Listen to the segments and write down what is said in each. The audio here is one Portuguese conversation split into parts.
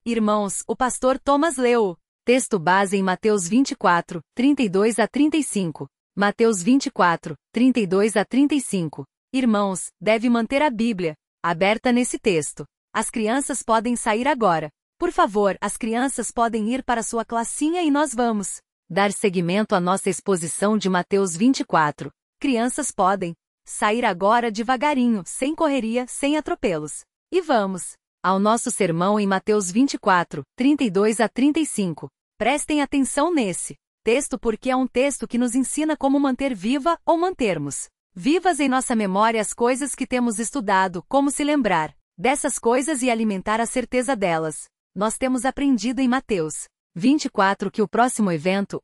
Irmãos, o pastor Thomas leu. Texto base em Mateus 24, 32 a 35. Mateus 24, 32 a 35. Irmãos, deve manter a Bíblia aberta nesse texto. As crianças podem sair agora. Por favor, as crianças podem ir para sua classinha e nós vamos dar seguimento à nossa exposição de Mateus 24. Crianças podem sair agora devagarinho, sem correria, sem atropelos. E vamos ao nosso sermão em Mateus 24, 32 a 35. Prestem atenção nesse texto porque é um texto que nos ensina como manter viva ou mantermos vivas em nossa memória as coisas que temos estudado, como se lembrar dessas coisas e alimentar a certeza delas. Nós temos aprendido em Mateus 24 que o próximo evento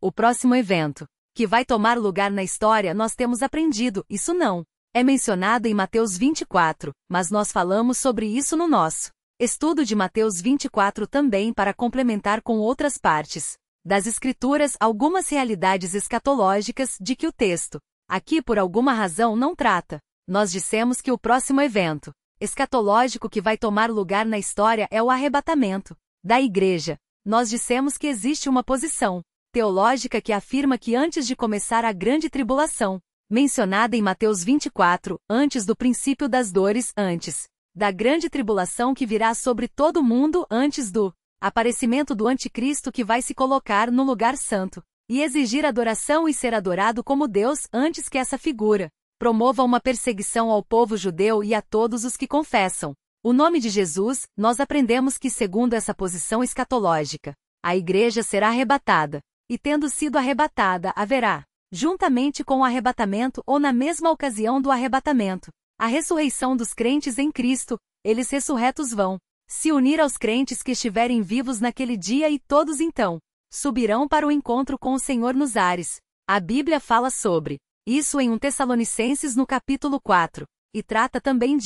que vai tomar lugar na história, nós temos aprendido, isso não é mencionado em Mateus 24, mas nós falamos sobre isso no nosso estudo de Mateus 24 também para complementar com outras partes das Escrituras algumas realidades escatológicas de que o texto aqui por alguma razão não trata. Nós dissemos que o próximo evento escatológico que vai tomar lugar na história é o arrebatamento da igreja. Nós dissemos que existe uma posição teológica que afirma que antes de começar a grande tribulação, mencionada em Mateus 24, antes do princípio das dores, antes da grande tribulação que virá sobre todo o mundo, antes do aparecimento do anticristo que vai se colocar no lugar santo e exigir adoração e ser adorado como Deus, antes que essa figura promova uma perseguição ao povo judeu e a todos os que confessam o nome de Jesus, nós aprendemos que, segundo essa posição escatológica, a igreja será arrebatada, e tendo sido arrebatada, haverá, juntamente com o arrebatamento ou na mesma ocasião do arrebatamento, a ressurreição dos crentes em Cristo. Eles ressurretos vão se unir aos crentes que estiverem vivos naquele dia e todos então subirão para o encontro com o Senhor nos ares. A Bíblia fala sobre isso em 1 Tessalonicenses no capítulo 4, e trata também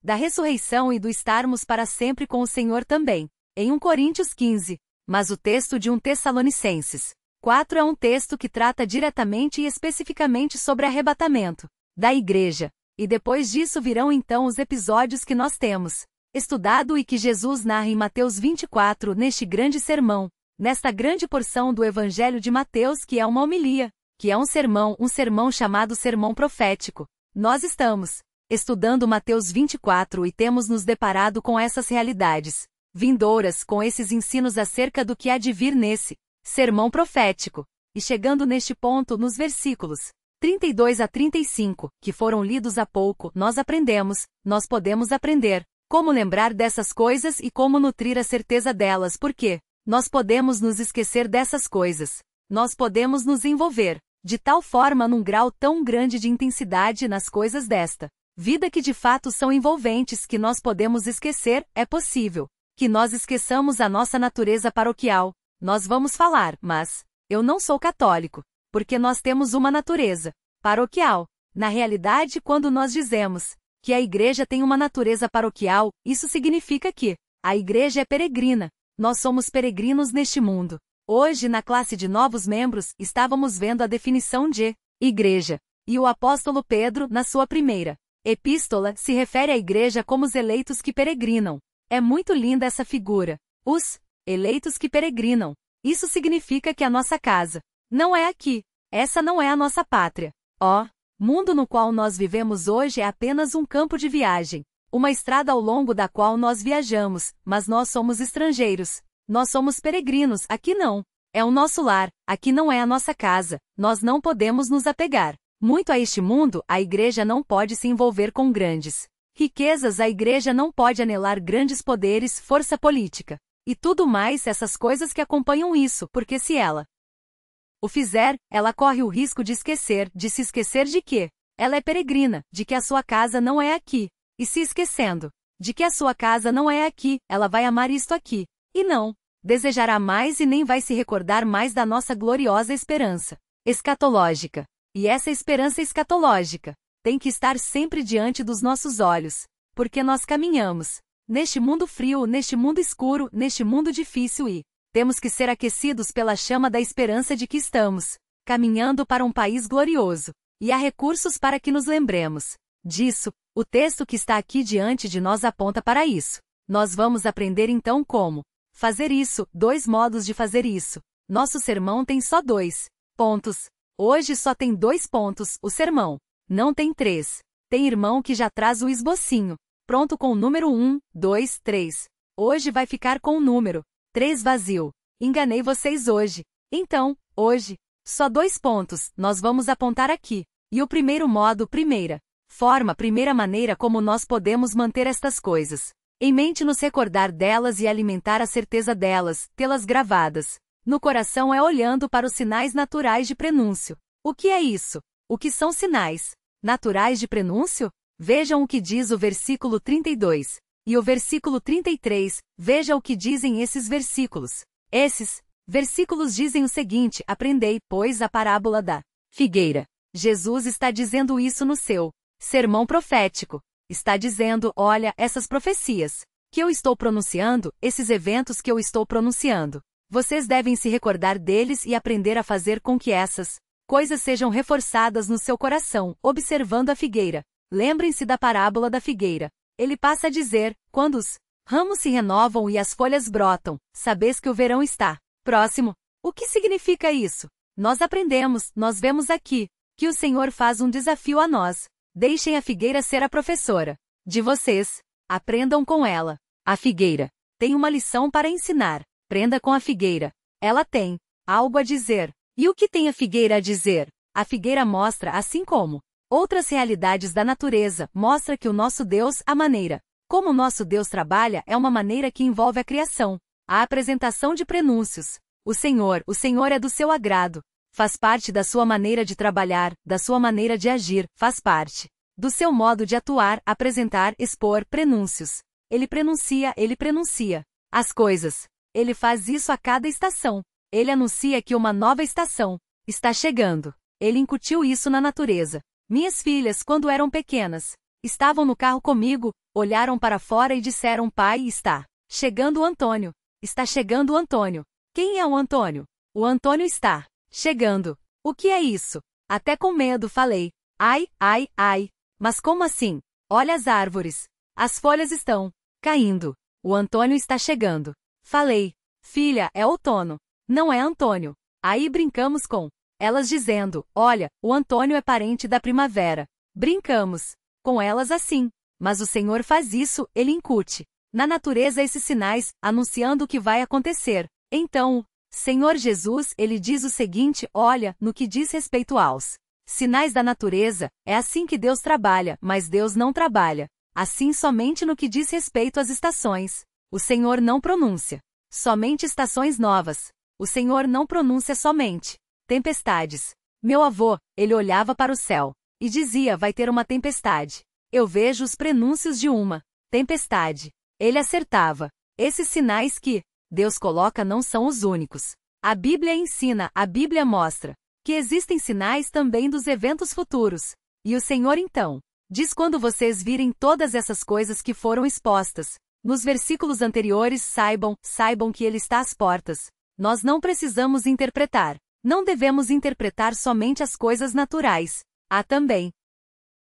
da ressurreição e do estarmos para sempre com o Senhor também, em 1 Coríntios 15. Mas o texto de 1 Tessalonicenses 4 é um texto que trata diretamente e especificamente sobre arrebatamento da igreja, e depois disso virão então os episódios que nós temos estudado e que Jesus narra em Mateus 24 neste grande sermão, nesta grande porção do Evangelho de Mateus que é uma homilia, que é um sermão chamado sermão profético. Nós estamos estudando Mateus 24 e temos nos deparado com essas realidades vindouras, com esses ensinos acerca do que há de vir nesse sermão profético. E chegando neste ponto nos versículos 32 a 35, que foram lidos há pouco, nós podemos aprender como lembrar dessas coisas e como nutrir a certeza delas, porque nós podemos nos esquecer dessas coisas. Nós podemos nos envolver de tal forma num grau tão grande de intensidade nas coisas desta vida que de fato são envolventes que nós podemos esquecer. É possível que nós esqueçamos a nossa natureza paroquial. Nós vamos falar, mas eu não sou católico, porque nós temos uma natureza paroquial. Na realidade, quando nós dizemos que a igreja tem uma natureza paroquial, isso significa que a igreja é peregrina. Nós somos peregrinos neste mundo. Hoje, na classe de novos membros, estávamos vendo a definição de igreja. E o apóstolo Pedro, na sua primeira epístola, se refere à igreja como os eleitos que peregrinam. É muito linda essa figura. Os eleitos que peregrinam. Isso significa que a nossa casa não é aqui. Essa não é a nossa pátria. Mundo no qual nós vivemos hoje é apenas um campo de viagem, uma estrada ao longo da qual nós viajamos, mas nós somos estrangeiros. Nós somos peregrinos, aqui não. É o nosso lar, aqui não é a nossa casa. Nós não podemos nos apegar muito a este mundo. A igreja não pode se envolver com grandes riquezas, a igreja não pode anelar grandes poderes, força política e tudo mais, essas coisas que acompanham isso, porque se ela o fizer, ela corre o risco de se esquecer de que ela é peregrina, de que a sua casa não é aqui. E se esquecendo de que a sua casa não é aqui, ela vai amar isto aqui, e não desejará mais e nem vai se recordar mais da nossa gloriosa esperança escatológica. E essa esperança escatológica tem que estar sempre diante dos nossos olhos, porque nós caminhamos neste mundo frio, neste mundo escuro, neste mundo difícil e temos que ser aquecidos pela chama da esperança de que estamos caminhando para um país glorioso. E há recursos para que nos lembremos disso. O texto que está aqui diante de nós aponta para isso. Nós vamos aprender então como fazer isso, 2 modos de fazer isso. Nosso sermão tem só 2 pontos. Hoje só tem 2 pontos, o sermão. Não tem 3. Tem irmão que já traz o esbocinho. Pronto com o número 1, 2, 3. Hoje vai ficar com o número 3 vazio. Enganei vocês hoje. Então, hoje, só 2 pontos, nós vamos apontar aqui. E o primeiro modo, primeira maneira como nós podemos manter estas coisas em mente, nos recordar delas e alimentar a certeza delas, tê-las gravadas no coração, é olhando para os sinais naturais de prenúncio. O que é isso? O que são sinais naturais de prenúncio? Vejam o que diz o versículo 32. E o versículo 33, veja o que dizem esses versículos. Esses versículos dizem o seguinte: aprendei, pois, a parábola da figueira. Jesus está dizendo isso no seu sermão profético. Está dizendo, olha, essas profecias que eu estou pronunciando, esses eventos que eu estou pronunciando, vocês devem se recordar deles e aprender a fazer com que essas coisas sejam reforçadas no seu coração, observando a figueira. Lembrem-se da parábola da figueira. Ele passa a dizer, quando os ramos se renovam e as folhas brotam, sabeis que o verão está próximo. O que significa isso? Nós aprendemos, nós vemos aqui, que o Senhor faz um desafio a nós. Deixem a figueira ser a professora de vocês. Aprendam com ela. A figueira tem uma lição para ensinar. Aprenda com a figueira. Ela tem algo a dizer. E o que tem a figueira a dizer? A figueira mostra, assim como outras realidades da natureza, mostra que o nosso Deus, a maneira como o nosso Deus trabalha, é uma maneira que envolve a criação, a apresentação de prenúncios. O Senhor é do seu agrado. Faz parte da sua maneira de trabalhar, da sua maneira de agir, faz parte do seu modo de atuar, apresentar, expor prenúncios. Ele prenuncia as coisas. Ele faz isso a cada estação. Ele anuncia que uma nova estação está chegando. Ele incutiu isso na natureza. Minhas filhas, quando eram pequenas, estavam no carro comigo, olharam para fora e disseram: pai, está chegando o Antônio. Está chegando o Antônio. Quem é o Antônio? O Antônio está chegando. O que é isso? Até com medo falei: ai, ai, ai. Mas como assim? Olha as árvores. As folhas estão caindo. O Antônio está chegando. Falei: filha, é outono. Não é Antônio. Aí brincamos com elas dizendo: olha, o Antônio é parente da primavera. Brincamos com elas assim. Mas o Senhor faz isso, ele incute na natureza esses sinais, anunciando o que vai acontecer. Então, Senhor Jesus, ele diz o seguinte: olha, no que diz respeito aos sinais da natureza, é assim que Deus trabalha, mas Deus não trabalha assim somente no que diz respeito às estações. O Senhor não pronuncia somente estações novas. O Senhor não pronuncia somente tempestades. Meu avô, ele olhava para o céu e dizia: vai ter uma tempestade. Eu vejo os prenúncios de uma tempestade. Ele acertava. Esses sinais que Deus coloca não são os únicos. A Bíblia ensina, a Bíblia mostra que existem sinais também dos eventos futuros. E o Senhor então diz: quando vocês virem todas essas coisas que foram expostas nos versículos anteriores, saibam que Ele está às portas. Nós não precisamos interpretar. Não devemos interpretar somente as coisas naturais. Há também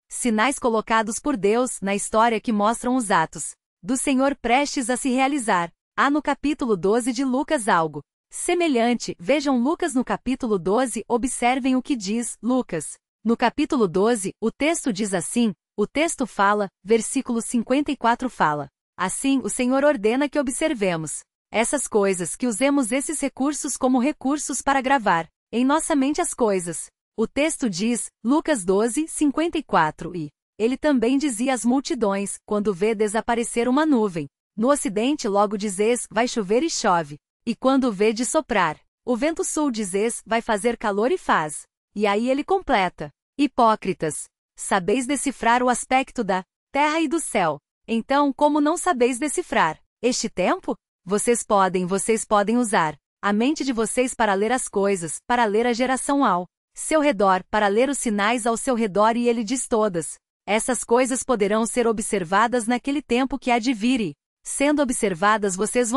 sinais colocados por Deus na história que mostram os atos do Senhor prestes a se realizar. Há no capítulo 12 de Lucas algo semelhante. Vejam Lucas no capítulo 12, observem o que diz Lucas. No capítulo 12, o texto diz assim, o texto fala, versículo 54 fala: assim, o Senhor ordena que observemos essas coisas, que usemos esses recursos como recursos para gravar em nossa mente as coisas. O texto diz, Lucas 12, 54, e ele também dizia às multidões: quando vê desaparecer uma nuvem no ocidente, logo dizes: vai chover, e chove. E quando vê de soprar o vento sul, dizes: vai fazer calor, e faz. E aí ele completa: hipócritas, sabeis decifrar o aspecto da terra e do céu. Então, como não sabeis decifrar este tempo? Vocês podem usar a mente de vocês para ler as coisas, para ler a geração ao seu redor, para ler os sinais ao seu redor, e ele diz: todas essas coisas poderão ser observadas naquele tempo que há de vir, e, sendo observadas, vocês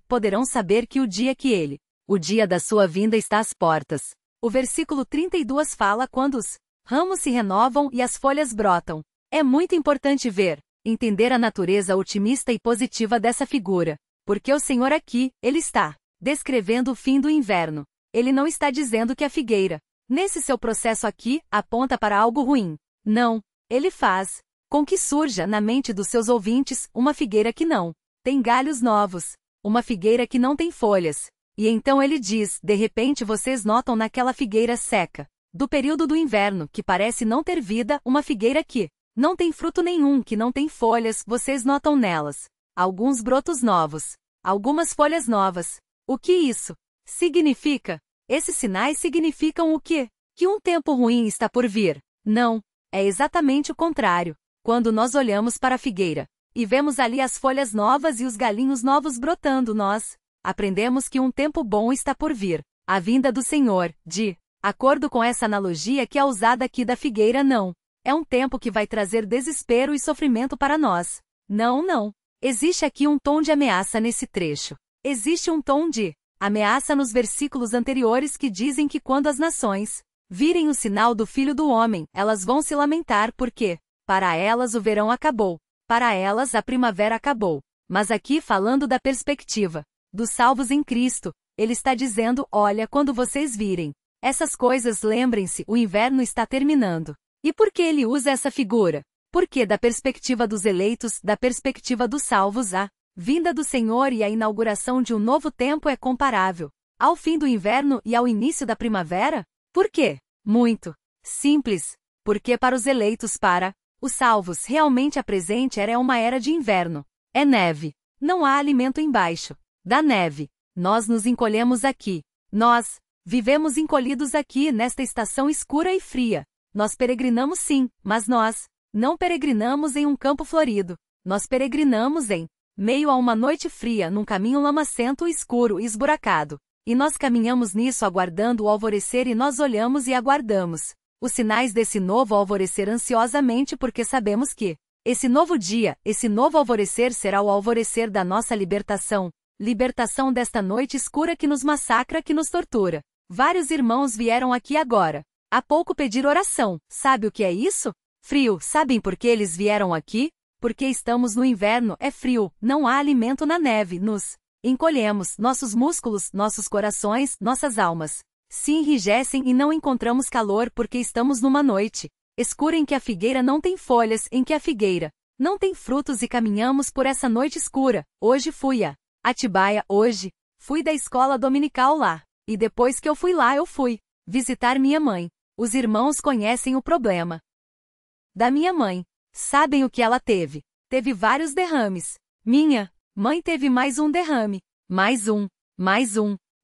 poderão saber que o dia da sua vinda está às portas. O versículo 32 fala: quando os ramos se renovam e as folhas brotam. É muito importante ver entender a natureza otimista e positiva dessa figura. Porque o Senhor aqui, Ele está descrevendo o fim do inverno. Ele não está dizendo que a figueira, nesse seu processo aqui, aponta para algo ruim. Não. Ele faz com que surja na mente dos seus ouvintes uma figueira que não tem galhos novos, uma figueira que não tem folhas. E então ele diz, de repente vocês notam naquela figueira seca, do período do inverno, que parece não ter vida, uma figueira que não tem fruto nenhum, que não tem folhas, vocês notam nelas alguns brotos novos, algumas folhas novas. O que isso significa? Esses sinais significam o quê? Que um tempo ruim está por vir. Não, é exatamente o contrário. Quando nós olhamos para a figueira e vemos ali as folhas novas e os galinhos novos brotando, nós aprendemos que um tempo bom está por vir. A vinda do Senhor, de acordo com essa analogia que é usada aqui da figueira, não é um tempo que vai trazer desespero e sofrimento para nós. Não, não. Existe aqui um tom de ameaça nesse trecho. Existe um tom de ameaça nos versículos anteriores que dizem que quando as nações virem o sinal do Filho do Homem, elas vão se lamentar porque para elas o verão acabou. Para elas a primavera acabou. Mas aqui falando da perspectiva dos salvos em Cristo, ele está dizendo, olha, quando vocês virem essas coisas, lembrem-se, o inverno está terminando. E por que ele usa essa figura? Porque da perspectiva dos eleitos, da perspectiva dos salvos, a vinda do Senhor e a inauguração de um novo tempo é comparável ao fim do inverno e ao início da primavera? Por quê? Muito simples. Porque para os eleitos, para os salvos, realmente a presente era uma era de inverno. É neve. Não há alimento embaixo da neve. Nós nos encolhemos aqui. Nós vivemos encolhidos aqui nesta estação escura e fria. Nós peregrinamos sim, mas nós não peregrinamos em um campo florido. Nós peregrinamos em meio a uma noite fria, num caminho lamacento, escuro e esburacado. E nós caminhamos nisso aguardando o alvorecer e nós olhamos e aguardamos os sinais desse novo alvorecer ansiosamente porque sabemos que esse novo dia, esse novo alvorecer será o alvorecer da nossa libertação. Libertação desta noite escura que nos massacra, que nos tortura. Vários irmãos vieram aqui agora há pouco pedir oração. Sabe o que é isso? Frio. Sabem por que eles vieram aqui? Porque estamos no inverno, é frio, não há alimento na neve, nos encolhemos, nossos músculos, nossos corações, nossas almas se enrijecem e não encontramos calor porque estamos numa noite escura em que a figueira não tem folhas, em que a figueira não tem frutos e caminhamos por essa noite escura. Hoje fui a Atibaia, hoje fui da escola dominical lá. E depois que eu fui lá eu fui visitar minha mãe. Os irmãos conhecem o problema da minha mãe. Sabem o que ela teve? Teve vários derrames. Minha mãe teve mais um derrame. Mais um.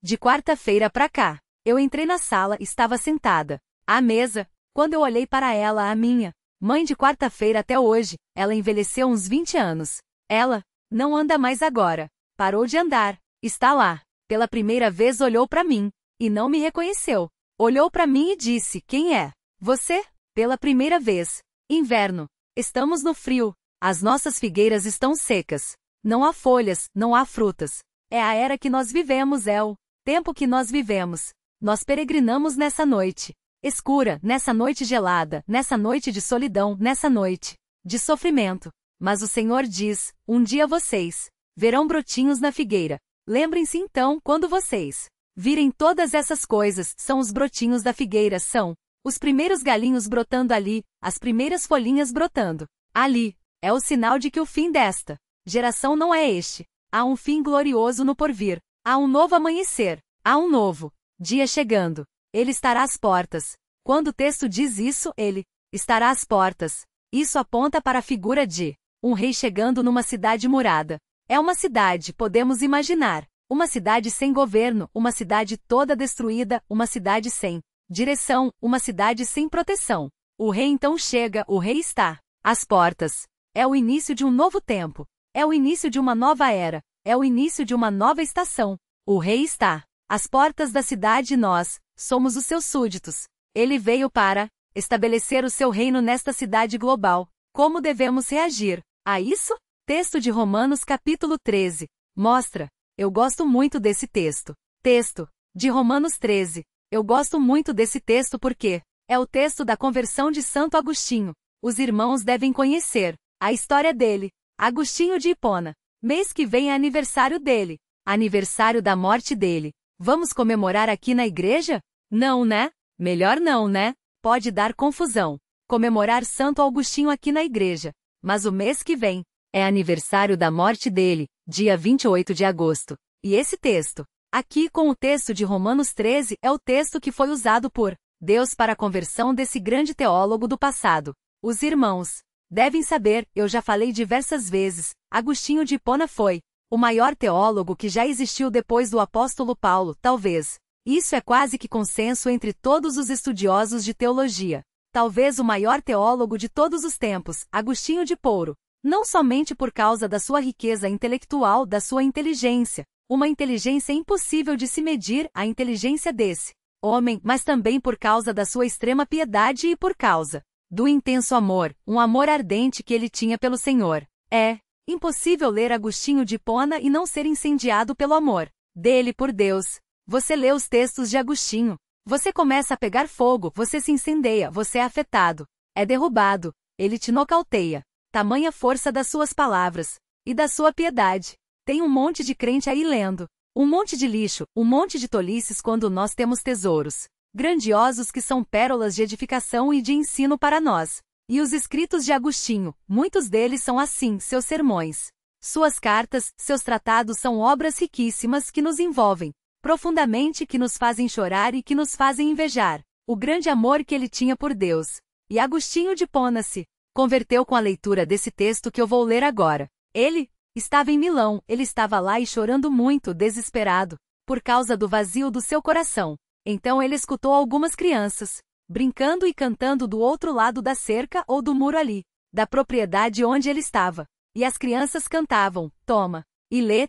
De quarta-feira pra cá. Eu entrei na sala, estava sentada à mesa. Quando eu olhei para ela, a minha mãe de quarta-feira até hoje, ela envelheceu uns 20 anos. Ela não anda mais agora. Parou de andar. Está lá. Pela primeira vez olhou para mim. E não me reconheceu. Olhou para mim e disse, quem é? Você? Pela primeira vez. Inverno. Estamos no frio. As nossas figueiras estão secas. Não há folhas, não há frutas. É a era que nós vivemos, é o tempo que nós vivemos. Nós peregrinamos nessa noite escura, nessa noite gelada, nessa noite de solidão, nessa noite de sofrimento. Mas o Senhor diz, um dia vocês verão brotinhos na figueira. Lembrem-se então, quando vocês virem todas essas coisas, são os brotinhos da figueira, são os primeiros galinhos brotando ali, as primeiras folhinhas brotando ali. É o sinal de que o fim desta geração não é este. Há um fim glorioso no porvir. Há um novo amanhecer. Há um novo dia chegando. Ele estará às portas. Quando o texto diz isso, ele estará às portas. Isso aponta para a figura de um rei chegando numa cidade murada. É uma cidade, podemos imaginar. Uma cidade sem governo, uma cidade toda destruída, uma cidade sem direção, uma cidade sem proteção. O rei então chega, o rei está às portas. É o início de um novo tempo. É o início de uma nova era. É o início de uma nova estação. O rei está às portas da cidade e nós somos os seus súditos. Ele veio para estabelecer o seu reino nesta cidade global. Como devemos reagir a isso? Texto de Romanos capítulo 13. Mostra. Eu gosto muito desse texto. Texto de Romanos 13. Eu gosto muito desse texto porque é o texto da conversão de Santo Agostinho. Os irmãos devem conhecer A história dele. Agostinho de Hipona. Mês que vem é aniversário dele. Aniversário da morte dele. Vamos comemorar aqui na igreja? Não, né? Melhor não, né? Pode dar confusão. Comemorar Santo Agostinho aqui na igreja. Mas o mês que vem é aniversário da morte dele, dia 28 de agosto. E esse texto, aqui com o texto de Romanos 13, é o texto que foi usado por Deus para a conversão desse grande teólogo do passado. Os irmãos devem saber, eu já falei diversas vezes, Agostinho de Hipona foi o maior teólogo que já existiu depois do apóstolo Paulo, talvez. Isso é quase que consenso entre todos os estudiosos de teologia. Talvez o maior teólogo de todos os tempos, Agostinho de Hipona. Não somente por causa da sua riqueza intelectual, da sua inteligência, uma inteligência impossível de se medir, a inteligência desse homem, mas também por causa da sua extrema piedade e por causa do intenso amor, um amor ardente que ele tinha pelo Senhor. É impossível ler Agostinho de Hipona e não ser incendiado pelo amor dele por Deus. Você lê os textos de Agostinho, você começa a pegar fogo, você se incendeia, você é afetado, é derrubado, ele te nocauteia. Tamanha força das suas palavras e da sua piedade. Tem um monte de crente aí lendo, um monte de lixo, um monte de tolices quando nós temos tesouros grandiosos que são pérolas de edificação e de ensino para nós. E os escritos de Agostinho, muitos deles são assim, seus sermões. Suas cartas, seus tratados são obras riquíssimas que nos envolvem profundamente, que nos fazem chorar e que nos fazem invejar o grande amor que ele tinha por Deus. E Agostinho de Hipona se converteu com a leitura desse texto que eu vou ler agora. Ele estava em Milão, ele estava lá e chorando muito, desesperado, por causa do vazio do seu coração. Então ele escutou algumas crianças brincando e cantando do outro lado da cerca ou do muro ali, da propriedade onde ele estava. E as crianças cantavam, toma e lê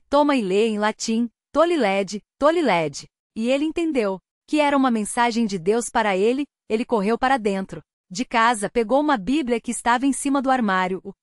em latim, tolilede, tolilede. E ele entendeu que era uma mensagem de Deus para ele, ele correu para dentro de casa, pegou uma Bíblia que estava em cima do armário. O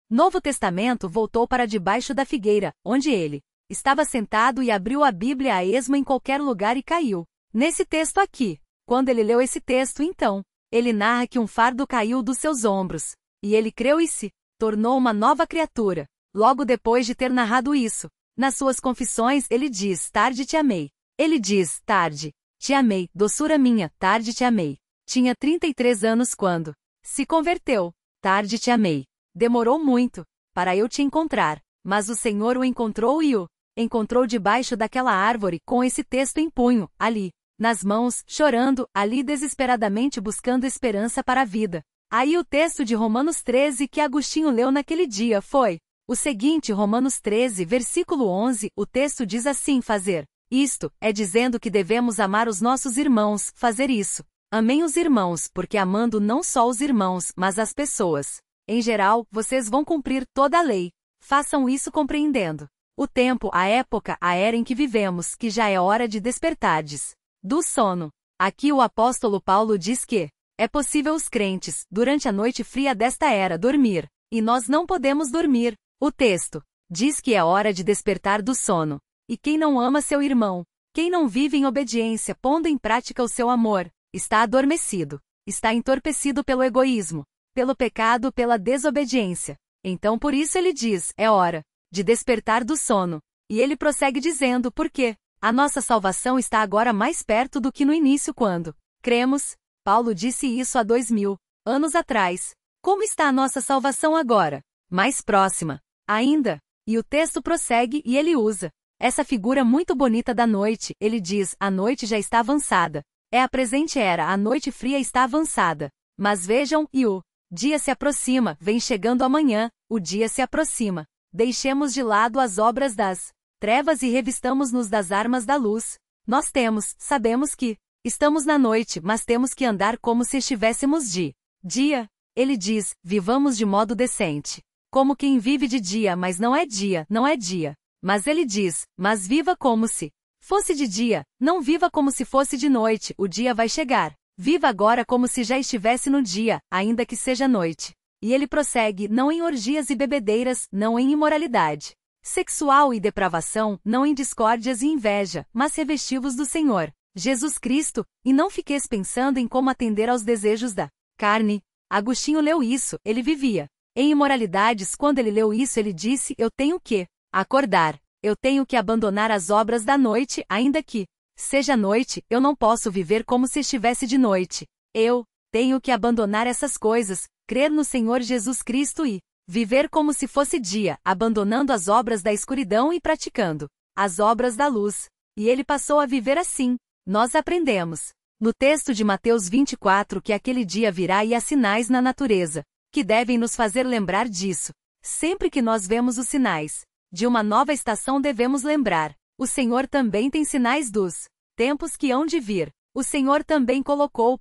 Novo Testamento voltou para debaixo da figueira, onde ele estava sentado e abriu a Bíblia a esmo em qualquer lugar e caiu nesse texto aqui. Quando ele leu esse texto, então, ele narra que um fardo caiu dos seus ombros, e ele creu e se tornou uma nova criatura. Logo depois de ter narrado isso, nas suas confissões ele diz, tarde te amei. Ele diz, tarde te amei, doçura minha, tarde te amei. Tinha 33 anos quando se converteu. Tarde te amei. Demorou muito para eu te encontrar, mas o Senhor o encontrou e o encontrou debaixo daquela árvore com esse texto em punho, ali, nas mãos, chorando, ali desesperadamente buscando esperança para a vida. Aí o texto de Romanos 13 que Agostinho leu naquele dia foi o seguinte, Romanos 13, versículo 11, o texto diz assim, fazer isto, é dizendo que devemos amar os nossos irmãos, fazer isso. Amem os irmãos, porque amando não só os irmãos, mas as pessoas em geral, vocês vão cumprir toda a lei. Façam isso compreendendo o tempo, a época, a era em que vivemos, que já é hora de despertardes do sono. Aqui o apóstolo Paulo diz que é possível os crentes, durante a noite fria desta era, dormir, e nós não podemos dormir. O texto diz que é hora de despertar do sono. E quem não ama seu irmão, quem não vive em obediência, pondo em prática o seu amor, está adormecido, está entorpecido pelo egoísmo, pelo pecado, pela desobediência. Então por isso ele diz, é hora de despertar do sono. E ele prossegue dizendo, porque a nossa salvação está agora mais perto do que no início quando cremos. Paulo disse isso há 2000 anos atrás. Como está a nossa salvação agora? Mais próxima ainda. E o texto prossegue e ele usa essa figura muito bonita da noite. Ele diz, a noite já está avançada. É a presente era, a noite fria está avançada. Mas vejam, e o dia se aproxima, vem chegando amanhã, o dia se aproxima. Deixemos de lado as obras das trevas e revistamos-nos das armas da luz. Nós sabemos que estamos na noite, mas temos que andar como se estivéssemos de dia. Ele diz, vivamos de modo decente. Como quem vive de dia, mas não é dia, não é dia. Mas ele diz, mas viva como se fosse de dia, não viva como se fosse de noite, o dia vai chegar. Viva agora como se já estivesse no dia, ainda que seja noite. E ele prossegue, não em orgias e bebedeiras, não em imoralidade sexual e depravação, não em discórdias e inveja, mas revesti-vos do Senhor Jesus Cristo, e não fiqueis pensando em como atender aos desejos da carne. Agostinho leu isso, ele vivia Em Imoralidades, quando ele leu isso, ele disse: eu tenho que acordar. Eu tenho que abandonar as obras da noite, ainda que seja noite, eu não posso viver como se estivesse de noite. Eu tenho que abandonar essas coisas, crer no Senhor Jesus Cristo e viver como se fosse dia, abandonando as obras da escuridão e praticando as obras da luz. E ele passou a viver assim. Nós aprendemos no texto de Mateus 24 que aquele dia virá e há sinais na natureza, que devem nos fazer lembrar disso. Sempre que nós vemos os sinais de uma nova estação, devemos lembrar: o Senhor também tem sinais dos tempos que hão de vir. O Senhor também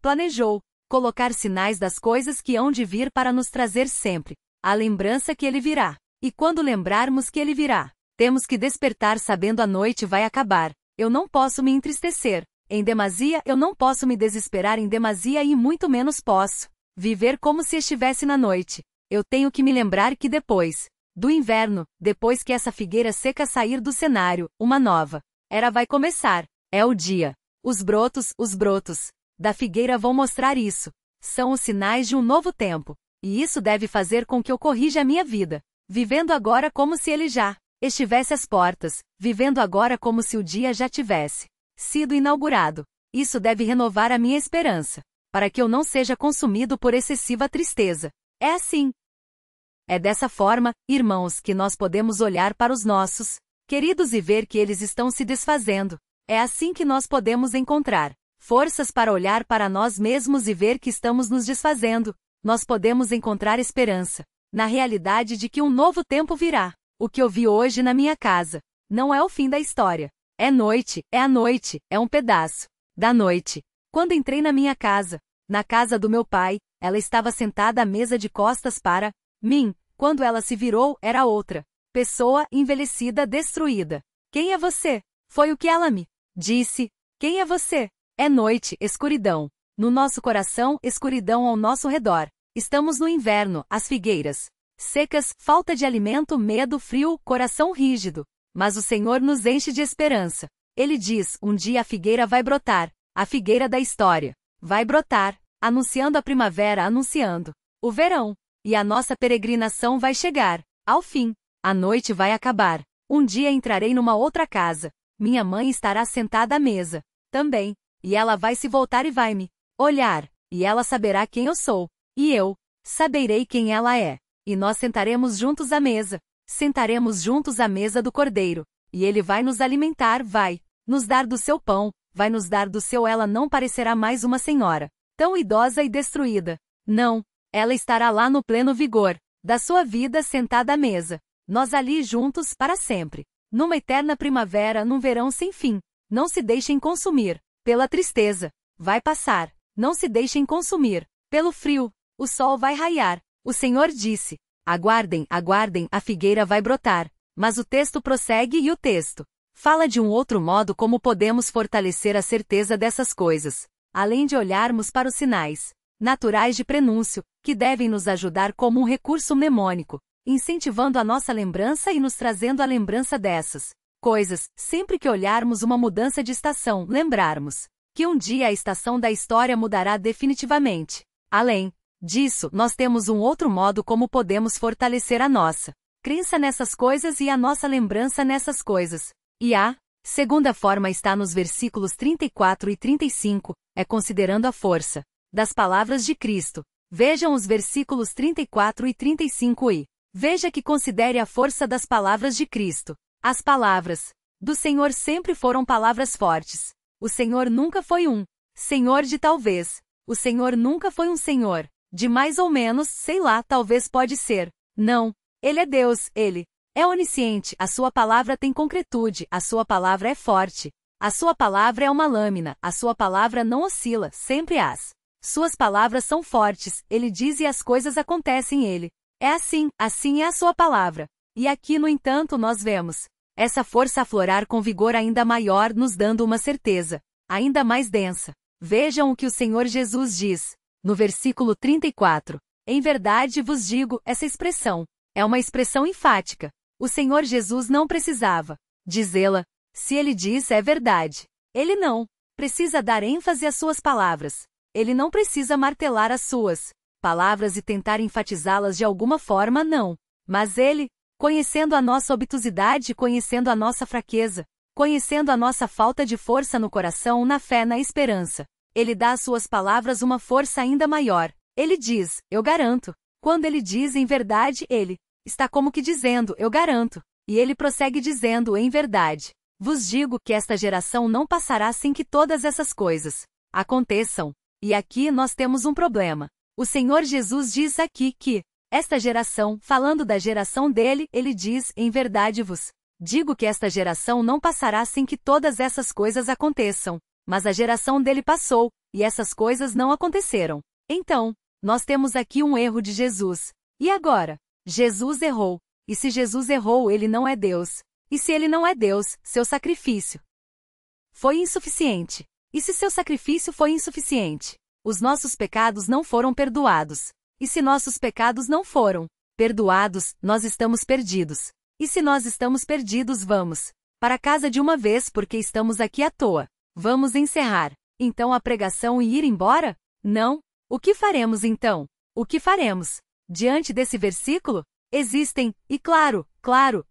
planejou colocar sinais das coisas que hão de vir para nos trazer sempre a lembrança que ele virá. E quando lembrarmos que ele virá, temos que despertar sabendo: a noite vai acabar. Eu não posso me entristecer em demasia, eu não posso me desesperar em demasia e muito menos posso viver como se estivesse na noite. Eu tenho que me lembrar que depois do inverno, depois que essa figueira seca sair do cenário, uma nova era vai começar. É o dia. Os brotos da figueira vão mostrar isso. São os sinais de um novo tempo. E isso deve fazer com que eu corrija a minha vida, vivendo agora como se ele já estivesse às portas, vivendo agora como se o dia já tivesse sido inaugurado. Isso deve renovar a minha esperança, para que eu não seja consumido por excessiva tristeza. É assim. É dessa forma, irmãos, que nós podemos olhar para os nossos queridos e ver que eles estão se desfazendo. É assim que nós podemos encontrar forças para olhar para nós mesmos e ver que estamos nos desfazendo. Nós podemos encontrar esperança na realidade de que um novo tempo virá. O que eu vi hoje na minha casa não é o fim da história. É noite, é a noite, é um pedaço da noite. Quando entrei na minha casa, na casa do meu pai, ela estava sentada à mesa de costas para mim. Quando ela se virou, era outra pessoa, envelhecida, destruída. Quem é você? Foi o que ela me disse. Quem é você? É noite, escuridão. No nosso coração, escuridão ao nosso redor. Estamos no inverno, as figueiras secas, falta de alimento, medo, frio, coração rígido. Mas o Senhor nos enche de esperança. Ele diz: um dia a figueira vai brotar. A figueira da história vai brotar, anunciando a primavera, anunciando o verão. E a nossa peregrinação vai chegar ao fim. A noite vai acabar. Um dia entrarei numa outra casa. Minha mãe estará sentada à mesa também. E ela vai se voltar e vai me olhar. E ela saberá quem eu sou. E eu saberei quem ela é. E nós sentaremos juntos à mesa. Sentaremos juntos à mesa do Cordeiro. E ele vai nos alimentar, vai nos dar do seu pão, vai nos dar do seu. Ela não parecerá mais uma senhora tão idosa e destruída. Não. Ela estará lá no pleno vigor da sua vida, sentada à mesa. Nós ali juntos para sempre. Numa eterna primavera, num verão sem fim. Não se deixem consumir pela tristeza. Vai passar. Não se deixem consumir pelo frio. O sol vai raiar. O Senhor disse: aguardem, aguardem, a figueira vai brotar. Mas o texto prossegue e o texto fala de um outro modo como podemos fortalecer a certeza dessas coisas, além de olharmos para os sinais naturais de prenúncio, que devem nos ajudar como um recurso mnemônico, incentivando a nossa lembrança e nos trazendo a lembrança dessas coisas. Sempre que olharmos uma mudança de estação, lembrarmos que um dia a estação da história mudará definitivamente. Além disso, nós temos um outro modo como podemos fortalecer a nossa crença nessas coisas e a nossa lembrança nessas coisas. E a segunda forma está nos versículos 34 e 35, é considerando a força das palavras de Cristo. Vejam os versículos 34 e 35 e veja que considere a força das palavras de Cristo. As palavras do Senhor sempre foram palavras fortes. O Senhor nunca foi um Senhor de talvez. O Senhor nunca foi um Senhor de mais ou menos, sei lá, talvez pode ser. Não. Ele é Deus, ele é onisciente, a sua palavra tem concretude, a sua palavra é forte. A sua palavra é uma lâmina, a sua palavra não oscila, sempre as suas palavras são fortes, ele diz e as coisas acontecem, ele é assim, assim é a sua palavra. E aqui, no entanto, nós vemos essa força aflorar com vigor ainda maior, nos dando uma certeza ainda mais densa. Vejam o que o Senhor Jesus diz no versículo 34. Em verdade vos digo, essa expressão é uma expressão enfática. O Senhor Jesus não precisava dizê-la. Se ele diz, é verdade. Ele não precisa dar ênfase às suas palavras. Ele não precisa martelar as suas palavras e tentar enfatizá-las de alguma forma, não. Mas ele, conhecendo a nossa obtusidade, conhecendo a nossa fraqueza, conhecendo a nossa falta de força no coração, na fé, na esperança, ele dá às suas palavras uma força ainda maior. Ele diz, eu garanto. Quando ele diz em verdade, ele está como que dizendo, eu garanto. E ele prossegue dizendo, em verdade, vos digo que esta geração não passará sem que todas essas coisas aconteçam. E aqui nós temos um problema. O Senhor Jesus diz aqui que esta geração, falando da geração dele, ele diz, em verdade vos digo que esta geração não passará sem que todas essas coisas aconteçam. Mas a geração dele passou, e essas coisas não aconteceram. Então, nós temos aqui um erro de Jesus. E agora? Jesus errou. E se Jesus errou, ele não é Deus. E se ele não é Deus, seu sacrifício foi insuficiente. E se seu sacrifício foi insuficiente, os nossos pecados não foram perdoados. E se nossos pecados não foram perdoados, nós estamos perdidos. E se nós estamos perdidos, vamos para casa de uma vez porque estamos aqui à toa. Vamos encerrar, então, a pregação e ir embora? Não? O que faremos então? O que faremos? Diante desse versículo? Existem, e claro,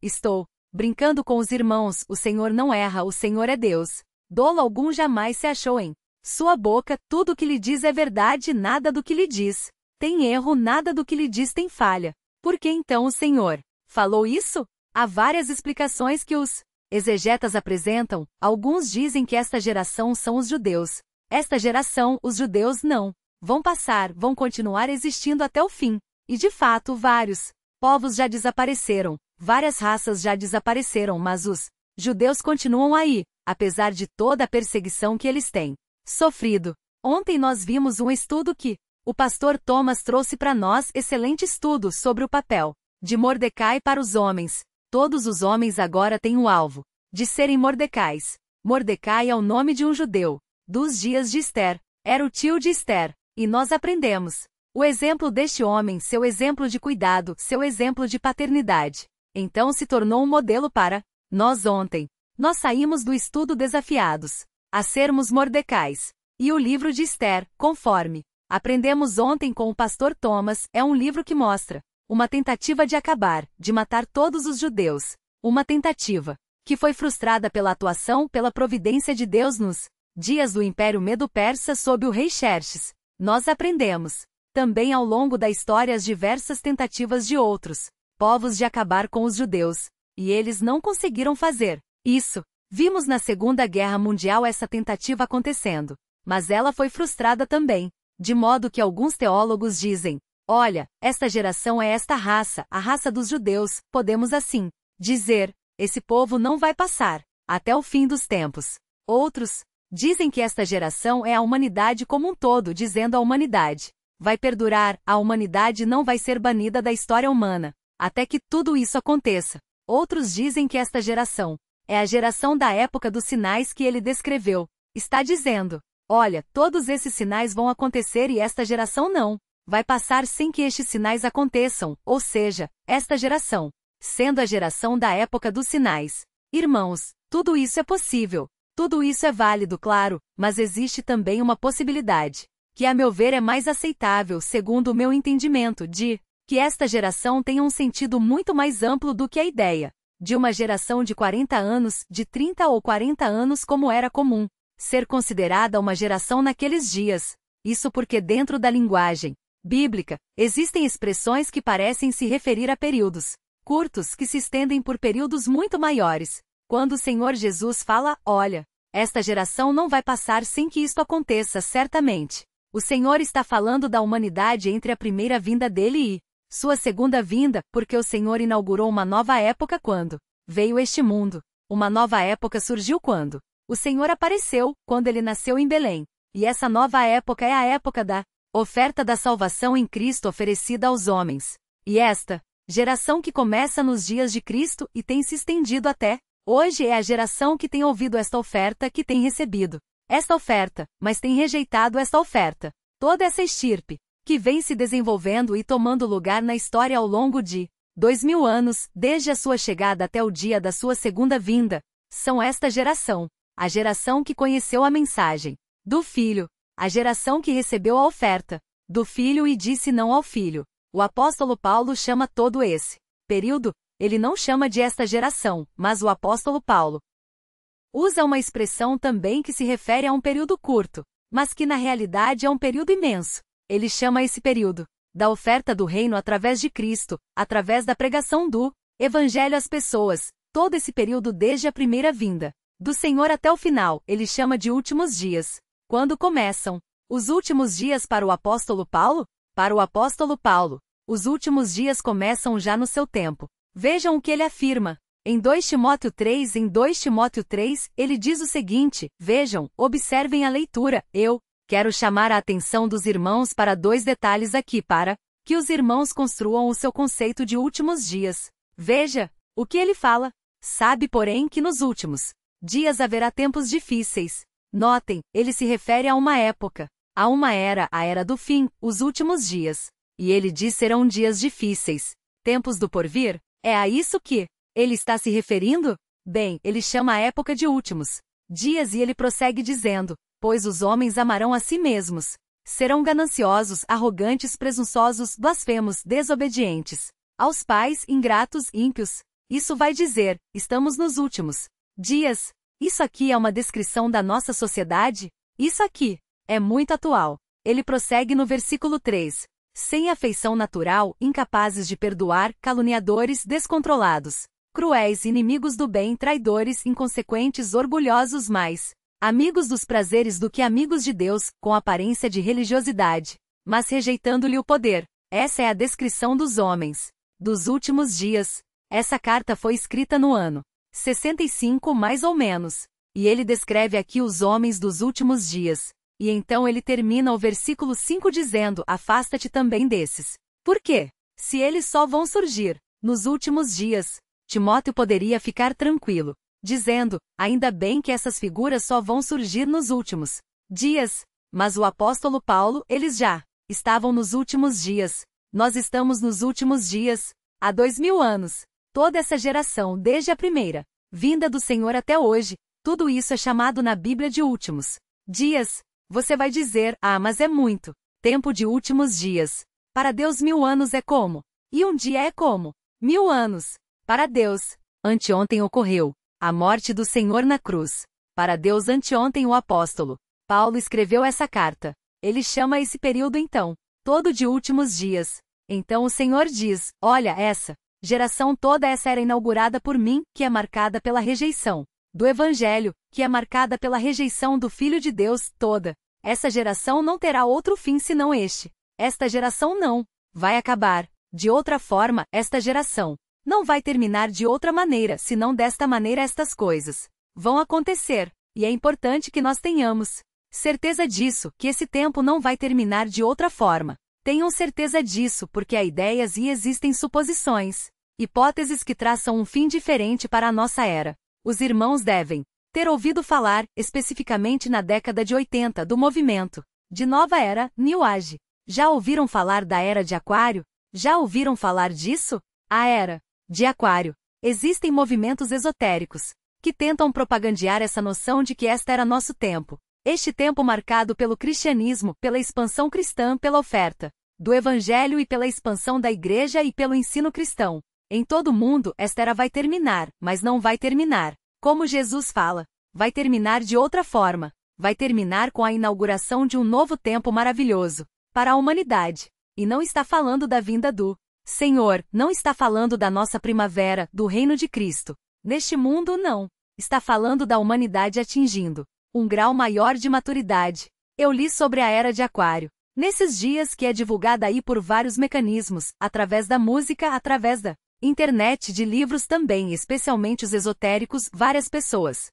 estou brincando com os irmãos, o Senhor não erra, o Senhor é Deus. Dolo algum jamais se achou em sua boca, tudo o que lhe diz é verdade, nada do que lhe diz tem erro, nada do que lhe diz tem falha. Por que então o Senhor falou isso? Há várias explicações que os exegetas apresentam. Alguns dizem que esta geração são os judeus. Esta geração, os judeus não vão continuar existindo até o fim. E de fato, vários povos já desapareceram, várias raças já desapareceram, mas os judeus continuam aí, apesar de toda a perseguição que eles têm sofrido. Ontem nós vimos um estudo que o pastor Thomas trouxe para nós, excelente estudo sobre o papel de Mordecai para os homens. Todos os homens agora têm o alvo de serem Mordecais. Mordecai é o nome de um judeu, dos dias de Esther. Era o tio de Esther. E nós aprendemos o exemplo deste homem, seu exemplo de cuidado, seu exemplo de paternidade. Então se tornou um modelo para nós ontem. Nós saímos do estudo desafiados a sermos Mordecais. E o livro de Esther, conforme aprendemos ontem com o pastor Thomas, é um livro que mostra uma tentativa de acabar, de matar todos os judeus. Uma tentativa que foi frustrada pela atuação, pela providência de Deus nos dias do Império Medo-Persa sob o rei Xerxes. Nós aprendemos também ao longo da história as diversas tentativas de outros povos de acabar com os judeus, e eles não conseguiram fazer isso. Vimos na Segunda Guerra Mundial essa tentativa acontecendo, mas ela foi frustrada também, de modo que alguns teólogos dizem, olha, esta geração é esta raça, a raça dos judeus, podemos assim dizer, esse povo não vai passar até o fim dos tempos. Outros dizem que esta geração é a humanidade como um todo, dizendo a humanidade vai perdurar, a humanidade não vai ser banida da história humana, até que tudo isso aconteça. Outros dizem que esta geração é a geração da época dos sinais que ele descreveu. Está dizendo, olha, todos esses sinais vão acontecer e esta geração não vai passar sem que estes sinais aconteçam, ou seja, esta geração sendo a geração da época dos sinais. Irmãos, tudo isso é possível. Tudo isso é válido, claro, mas existe também uma possibilidade, que a meu ver é mais aceitável segundo o meu entendimento, de que esta geração tenha um sentido muito mais amplo do que a ideia de uma geração de 40 anos, de 30 ou 40 anos como era comum ser considerada uma geração naqueles dias. Isso porque dentro da linguagem bíblica, existem expressões que parecem se referir a períodos curtos que se estendem por períodos muito maiores. Quando o Senhor Jesus fala, olha, esta geração não vai passar sem que isto aconteça, certamente. O Senhor está falando da humanidade entre a primeira vinda dele e sua segunda vinda, porque o Senhor inaugurou uma nova época quando veio este mundo. Uma nova época surgiu quando o Senhor apareceu, quando ele nasceu em Belém. E essa nova época é a época da oferta da salvação em Cristo oferecida aos homens. E esta geração que começa nos dias de Cristo e tem se estendido até hoje é a geração que tem ouvido esta oferta, que tem recebido esta oferta, mas tem rejeitado esta oferta. Toda essa estirpe, que vem se desenvolvendo e tomando lugar na história ao longo de 2000 anos, desde a sua chegada até o dia da sua segunda vinda, são esta geração, a geração que conheceu a mensagem do Filho, a geração que recebeu a oferta do filho e disse não ao filho. O apóstolo Paulo chama todo esse período, ele não chama de esta geração, mas o apóstolo Paulo usa uma expressão também que se refere a um período curto, mas que na realidade é um período imenso. Ele chama esse período da oferta do reino através de Cristo, através da pregação do Evangelho às pessoas. Todo esse período desde a primeira vinda do Senhor até o final, ele chama de últimos dias. Quando começam os últimos dias para o apóstolo Paulo? Para o apóstolo Paulo, os últimos dias começam já no seu tempo. Vejam o que ele afirma. Em 2 Timóteo 3, ele diz o seguinte, vejam, observem a leitura, eu quero chamar a atenção dos irmãos para 2 detalhes aqui para que os irmãos construam o seu conceito de últimos dias. Veja, o que ele fala. Sabe, porém, que nos últimos dias haverá tempos difíceis. Notem, ele se refere a uma época, a uma era, a era do fim, os últimos dias. E ele diz serão dias difíceis. Tempos do porvir? É a isso que ele está se referindo? Bem, ele chama a época de últimos dias e ele prossegue dizendo, pois os homens amarão a si mesmos. Serão gananciosos, arrogantes, presunçosos, blasfemos, desobedientes aos pais, ingratos, ímpios. Isso vai dizer, estamos nos últimos dias. Isso aqui é uma descrição da nossa sociedade? Isso aqui é muito atual. Ele prossegue no versículo 3. Sem afeição natural, incapazes de perdoar, caluniadores, descontrolados, cruéis, inimigos do bem, traidores, inconsequentes, orgulhosos, mais amigos dos prazeres do que amigos de Deus, com aparência de religiosidade, mas rejeitando-lhe o poder. Essa é a descrição dos homens dos últimos dias. Essa carta foi escrita no ano 65 mais ou menos, e ele descreve aqui os homens dos últimos dias. E então ele termina o versículo 5 dizendo, afasta-te também desses. Por quê? Se eles só vão surgir nos últimos dias, Timóteo poderia ficar tranquilo, dizendo, ainda bem que essas figuras só vão surgir nos últimos dias. Mas o apóstolo Paulo, eles já estavam nos últimos dias. Nós estamos nos últimos dias, há 2000 anos. Toda essa geração, desde a primeira vinda do Senhor até hoje, tudo isso é chamado na Bíblia de últimos dias. Você vai dizer, mas é muito tempo de últimos dias. Para Deus 1000 anos é como? E um dia é como? 1000 anos. Para Deus, anteontem ocorreu a morte do Senhor na cruz. Para Deus anteontem o apóstolo Paulo escreveu essa carta. Ele chama esse período então, todo de últimos dias. Então o Senhor diz, olha essa geração toda essa era inaugurada por mim, que é marcada pela rejeição do Evangelho, que é marcada pela rejeição do Filho de Deus, toda essa geração não terá outro fim senão este. Esta geração não vai acabar. De outra forma, esta geração não vai terminar de outra maneira, senão desta maneira estas coisas vão acontecer. E é importante que nós tenhamos certeza disso, que esse tempo não vai terminar de outra forma. Tenham certeza disso, porque há ideias e existem suposições, hipóteses que traçam um fim diferente para a nossa era. Os irmãos devem ter ouvido falar, especificamente na década de 80, do movimento de nova era, New Age. Já ouviram falar da era de Aquário? Já ouviram falar disso? A era de Aquário. Existem movimentos esotéricos que tentam propagandear essa noção de que esta era nosso tempo. Este tempo marcado pelo cristianismo, pela expansão cristã, pela oferta do Evangelho e pela expansão da igreja e pelo ensino cristão. Em todo o mundo, esta era vai terminar, mas não vai terminar como Jesus fala. Vai terminar de outra forma. Vai terminar com a inauguração de um novo tempo maravilhoso para a humanidade. E não está falando da vinda do Senhor, não está falando da nossa primavera, do reino de Cristo. Neste mundo, não. Está falando da humanidade atingindo um grau maior de maturidade. Eu li sobre a era de Aquário nesses dias, que é divulgada aí por vários mecanismos, através da música, através da internet, de livros também, especialmente os esotéricos. Várias pessoas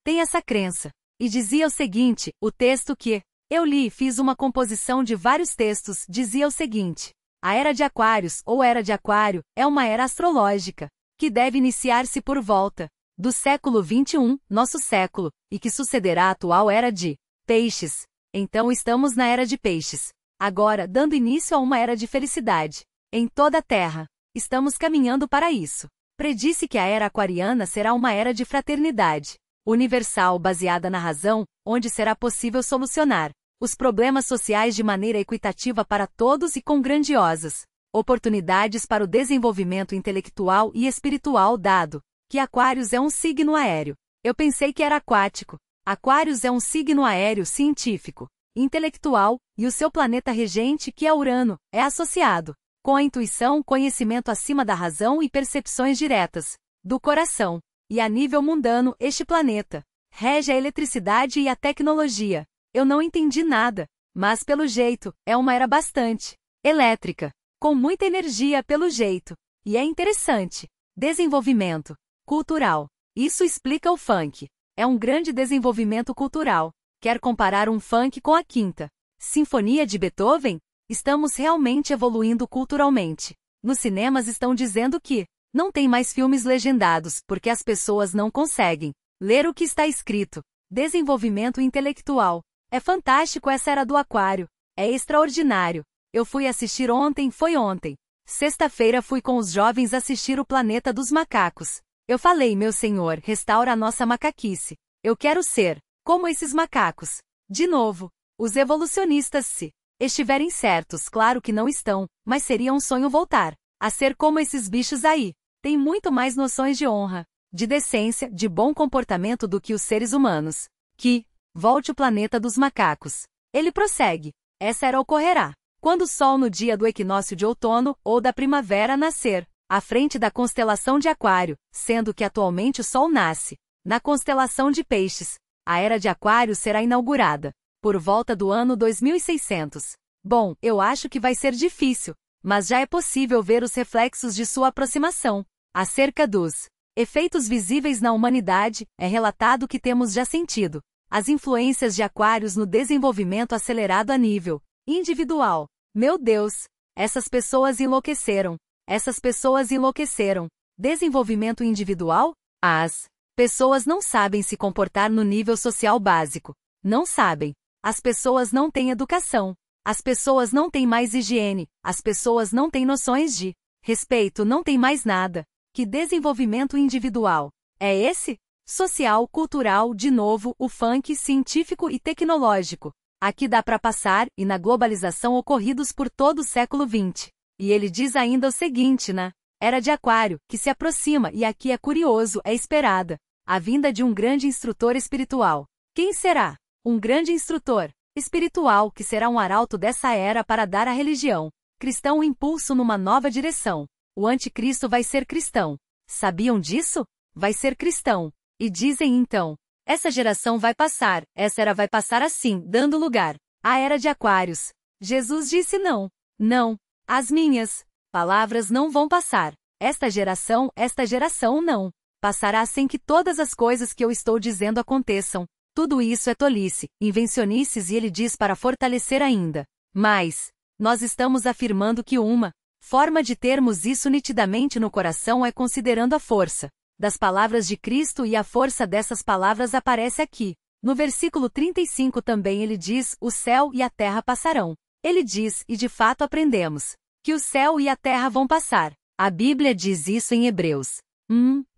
têm essa crença. E dizia o seguinte, o texto que eu li e fiz uma composição de vários textos, dizia o seguinte: a era de Aquários, ou era de Aquário, é uma era astrológica, que deve iniciar-se por volta do século 21, nosso século, e que sucederá a atual era de Peixes. Então estamos na era de Peixes. Agora, dando início a uma era de felicidade em toda a Terra. Estamos caminhando para isso. Predisse que a era aquariana será uma era de fraternidade universal baseada na razão, onde será possível solucionar os problemas sociais de maneira equitativa para todos e com grandiosas oportunidades para o desenvolvimento intelectual e espiritual dado que Aquários é um signo aéreo. Eu pensei que era aquático. Aquários é um signo aéreo científico, intelectual, e o seu planeta regente, que é Urano, é associado com a intuição, conhecimento acima da razão e percepções diretas do coração. E a nível mundano, este planeta rege a eletricidade e a tecnologia. Eu não entendi nada, mas pelo jeito, é uma era bastante elétrica, com muita energia pelo jeito. E é interessante. Desenvolvimento cultural. Isso explica o funk. É um grande desenvolvimento cultural. Quer comparar um funk com a Quinta Sinfonia de Beethoven? Estamos realmente evoluindo culturalmente. Nos cinemas estão dizendo que não tem mais filmes legendados, porque as pessoas não conseguem ler o que está escrito. Desenvolvimento intelectual. É fantástico essa era do Aquário. É extraordinário. Eu fui assistir ontem, foi ontem. Sexta-feira fui com os jovens assistir o Planeta dos Macacos. Eu falei, meu senhor, restaura a nossa macaquice. Eu quero ser como esses macacos. De novo, os evolucionistas, se estiverem certos, claro que não estão, mas seria um sonho voltar a ser como esses bichos aí. Tem muito mais noções de honra, de decência, de bom comportamento do que os seres humanos. Que volte o Planeta dos Macacos. Ele prossegue. Essa era ocorrerá quando o Sol no dia do equinócio de outono ou da primavera nascer, à frente da constelação de Aquário, sendo que atualmente o Sol nasce na constelação de Peixes. A era de Aquário será inaugurada por volta do ano 2600. Bom, eu acho que vai ser difícil, mas já é possível ver os reflexos de sua aproximação. Acerca dos efeitos visíveis na humanidade, é relatado que temos já sentido as influências de Aquários no desenvolvimento acelerado a nível individual. Meu Deus! Essas pessoas enlouqueceram. Essas pessoas enlouqueceram. Desenvolvimento individual? As pessoas não sabem se comportar no nível social básico. Não sabem. As pessoas não têm educação. As pessoas não têm mais higiene. As pessoas não têm noções de respeito, não têm mais nada. Que desenvolvimento individual é esse? Social, cultural, de novo, o funk científico e tecnológico. Aqui dá para passar, e na globalização ocorridos por todo o século XX. E ele diz ainda o seguinte, na era de Aquário, que se aproxima, e aqui é curioso, é esperada a vinda de um grande instrutor espiritual. Quem será? Um grande instrutor espiritual que será um arauto dessa era para dar à religião cristã um impulso numa nova direção. O anticristo vai ser cristão. Sabiam disso? Vai ser cristão. E dizem então, essa geração vai passar, essa era vai passar assim, dando lugar à era de Aquários. Jesus disse não. Não. As minhas palavras não vão passar. Esta geração não passará sem que todas as coisas que eu estou dizendo aconteçam. Tudo isso é tolice, invencionices, e ele diz para fortalecer ainda. Mas nós estamos afirmando que uma forma de termos isso nitidamente no coração é considerando a força das palavras de Cristo, e a força dessas palavras aparece aqui. No versículo 35 também ele diz, o céu e a terra passarão. Ele diz, e de fato aprendemos, que o céu e a terra vão passar. A Bíblia diz isso em Hebreus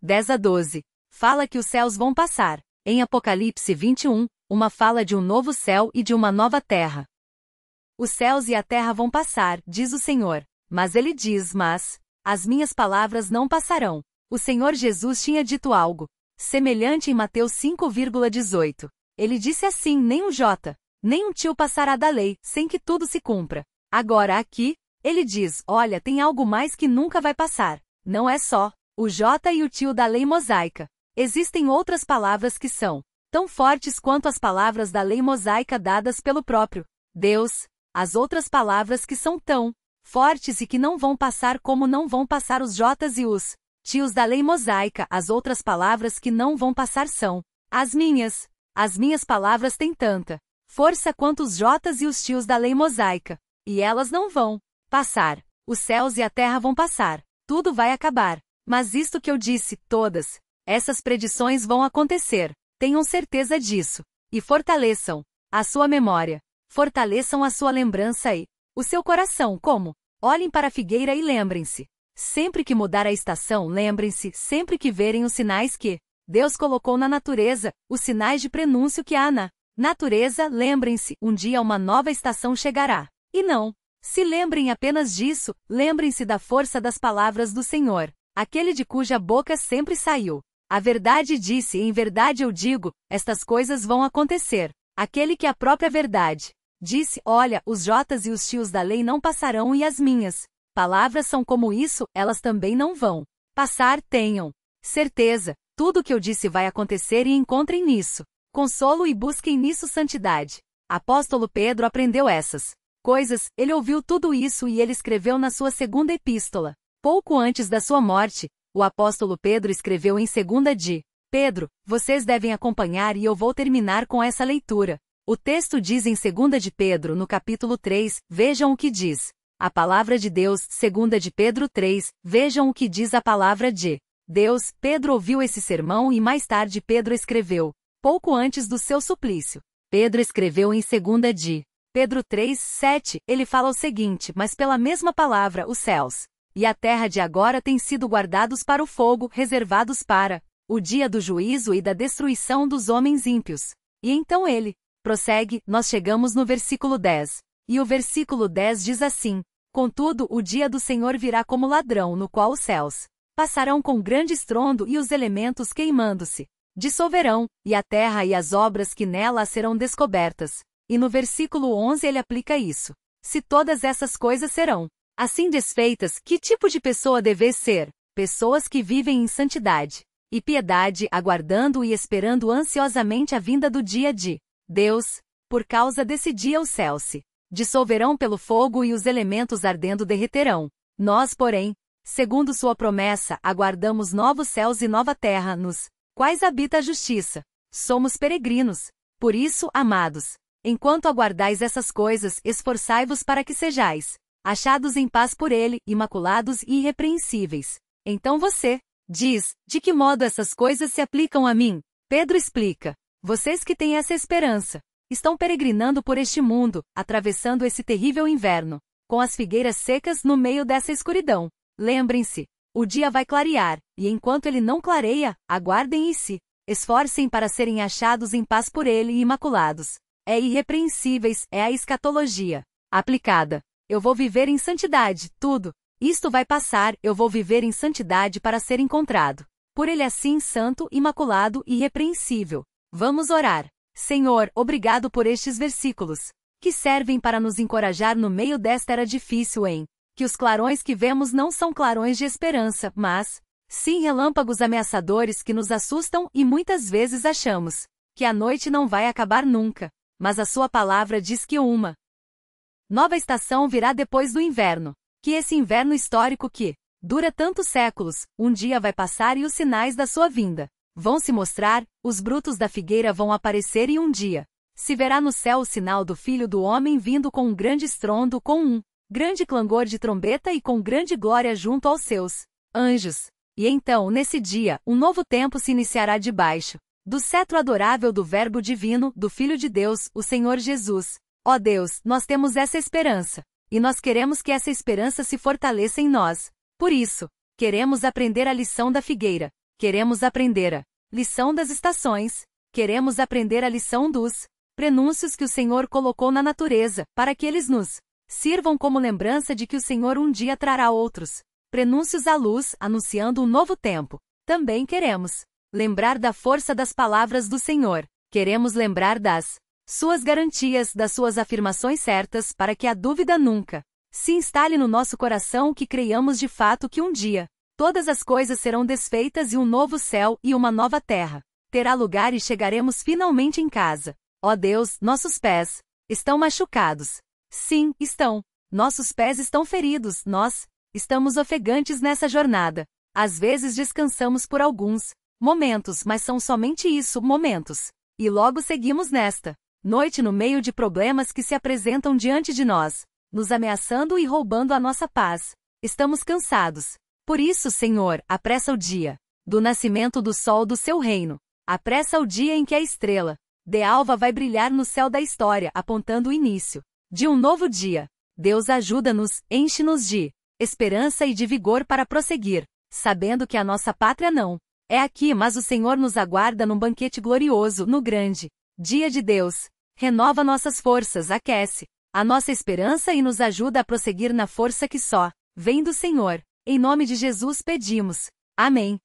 10-12. Fala que os céus vão passar. Em Apocalipse 21, uma fala de um novo céu e de uma nova terra. Os céus e a terra vão passar, diz o Senhor. Mas ele diz, mas as minhas palavras não passarão. O Senhor Jesus tinha dito algo semelhante em Mateus 5,18. Ele disse assim, nem um jota, nem um tio passará da lei, sem que tudo se cumpra. Agora aqui, ele diz, olha, tem algo mais que nunca vai passar. Não é só o jota e o tio da lei mosaica. Existem outras palavras que são tão fortes quanto as palavras da lei mosaica dadas pelo próprio Deus. As outras palavras que são tão fortes e que não vão passar como não vão passar os jotas e os tios da lei mosaica. As outras palavras que não vão passar são as minhas. As minhas palavras têm tanta força quanto os jotas e os tios da lei mosaica. E elas não vão passar. Os céus e a terra vão passar. Tudo vai acabar. Mas isto que eu disse, todas essas predições vão acontecer. Tenham certeza disso. E fortaleçam a sua memória. Fortaleçam a sua lembrança e o seu coração. Como? Olhem para a figueira e lembrem-se. Sempre que mudar a estação, lembrem-se, sempre que verem os sinais que Deus colocou na natureza, os sinais de prenúncio que há na Natureza, lembrem-se, um dia uma nova estação chegará. E não se lembrem apenas disso, lembrem-se da força das palavras do Senhor, aquele de cuja boca sempre saiu. A verdade disse, em verdade eu digo, estas coisas vão acontecer. Aquele que a própria verdade disse, olha, os jotas e os tios da lei não passarão e as minhas palavras são como isso, elas também não vão passar, tenham certeza, tudo o que eu disse vai acontecer e encontrem nisso consolo e busquem nisso santidade. Apóstolo Pedro aprendeu essas coisas, ele ouviu tudo isso e ele escreveu na sua segunda epístola. Pouco antes da sua morte, o apóstolo Pedro escreveu em 2 de Pedro, vocês devem acompanhar e eu vou terminar com essa leitura. O texto diz em 2 de Pedro, no capítulo 3, vejam o que diz a palavra de Deus, 2 de Pedro 3, vejam o que diz a palavra de Deus. Pedro ouviu esse sermão e mais tarde Pedro escreveu, pouco antes do seu suplício. Pedro escreveu em 2 de Pedro 3, 7, ele fala o seguinte, mas pela mesma palavra, os céus e a terra de agora têm sido guardados para o fogo, reservados para o dia do juízo e da destruição dos homens ímpios. E então ele prossegue, nós chegamos no versículo 10. E o versículo 10 diz assim, contudo, o dia do Senhor virá como ladrão, no qual os céus passarão com grande estrondo e os elementos queimando-se dissolverão, e a terra e as obras que nela serão descobertas. E no versículo 11 ele aplica isso. Se todas essas coisas serão assim desfeitas, que tipo de pessoa deveis ser? Pessoas que vivem em santidade e piedade, aguardando e esperando ansiosamente a vinda do dia de Deus. Por causa desse dia os céus se dissolverão pelo fogo e os elementos ardendo derreterão. Nós, porém, segundo sua promessa, aguardamos novos céus e nova terra, nos quais habita a justiça. Somos peregrinos. Por isso, amados, enquanto aguardais essas coisas, esforçai-vos para que sejais achados em paz por ele, imaculados e irrepreensíveis. Então você diz, de que modo essas coisas se aplicam a mim? Pedro explica, vocês que têm essa esperança, estão peregrinando por este mundo, atravessando esse terrível inverno, com as figueiras secas no meio dessa escuridão. Lembrem-se, o dia vai clarear, e enquanto ele não clareia, aguardem e se esforcem para serem achados em paz por ele e imaculados. Irrepreensíveis, é a escatologia aplicada. Eu vou viver em santidade, tudo isto vai passar, eu vou viver em santidade para ser encontrado por ele assim santo, imaculado e irrepreensível. Vamos orar. Senhor, obrigado por estes versículos, que servem para nos encorajar no meio desta era difícil que os clarões que vemos não são clarões de esperança, mas, sim, relâmpagos ameaçadores que nos assustam e muitas vezes achamos que a noite não vai acabar nunca, mas a sua palavra diz que uma nova estação virá depois do inverno, que esse inverno histórico que dura tantos séculos, um dia vai passar e os sinais da sua vinda vão se mostrar, os brutos da figueira vão aparecer e um dia se verá no céu o sinal do Filho do Homem vindo com um grande estrondo, com um grande clangor de trombeta e com grande glória junto aos seus anjos. E então, nesse dia, um novo tempo se iniciará debaixo do cetro adorável do Verbo divino, do Filho de Deus, o Senhor Jesus. Ó Deus, nós temos essa esperança, e nós queremos que essa esperança se fortaleça em nós. Por isso, queremos aprender a lição da figueira, queremos aprender a lição das estações, queremos aprender a lição dos prenúncios que o Senhor colocou na natureza, para que eles nos sirvam como lembrança de que o Senhor um dia trará outros prenúncios à luz, anunciando um novo tempo. Também queremos lembrar da força das palavras do Senhor, queremos lembrar das suas garantias, das suas afirmações certas, para que a dúvida nunca se instale no nosso coração, que creiamos de fato que um dia todas as coisas serão desfeitas e um novo céu e uma nova terra terá lugar e chegaremos finalmente em casa. Ó Deus, nossos pés estão machucados. Sim, estão. Nossos pés estão feridos, nós estamos ofegantes nessa jornada. Às vezes descansamos por alguns momentos, mas são somente isso, momentos. E logo seguimos nesta noite no meio de problemas que se apresentam diante de nós, nos ameaçando e roubando a nossa paz. Estamos cansados. Por isso, Senhor, apressa o dia do nascimento do sol do seu reino. Apressa o dia em que a estrela de alva vai brilhar no céu da história, apontando o início de um novo dia. Deus, ajuda-nos, enche-nos de esperança e de vigor para prosseguir, sabendo que a nossa pátria não é aqui, mas o Senhor nos aguarda num banquete glorioso, no grande Dia de Deus. Renova nossas forças, aquece a nossa esperança e nos ajuda a prosseguir na força que só vem do Senhor. Em nome de Jesus pedimos. Amém.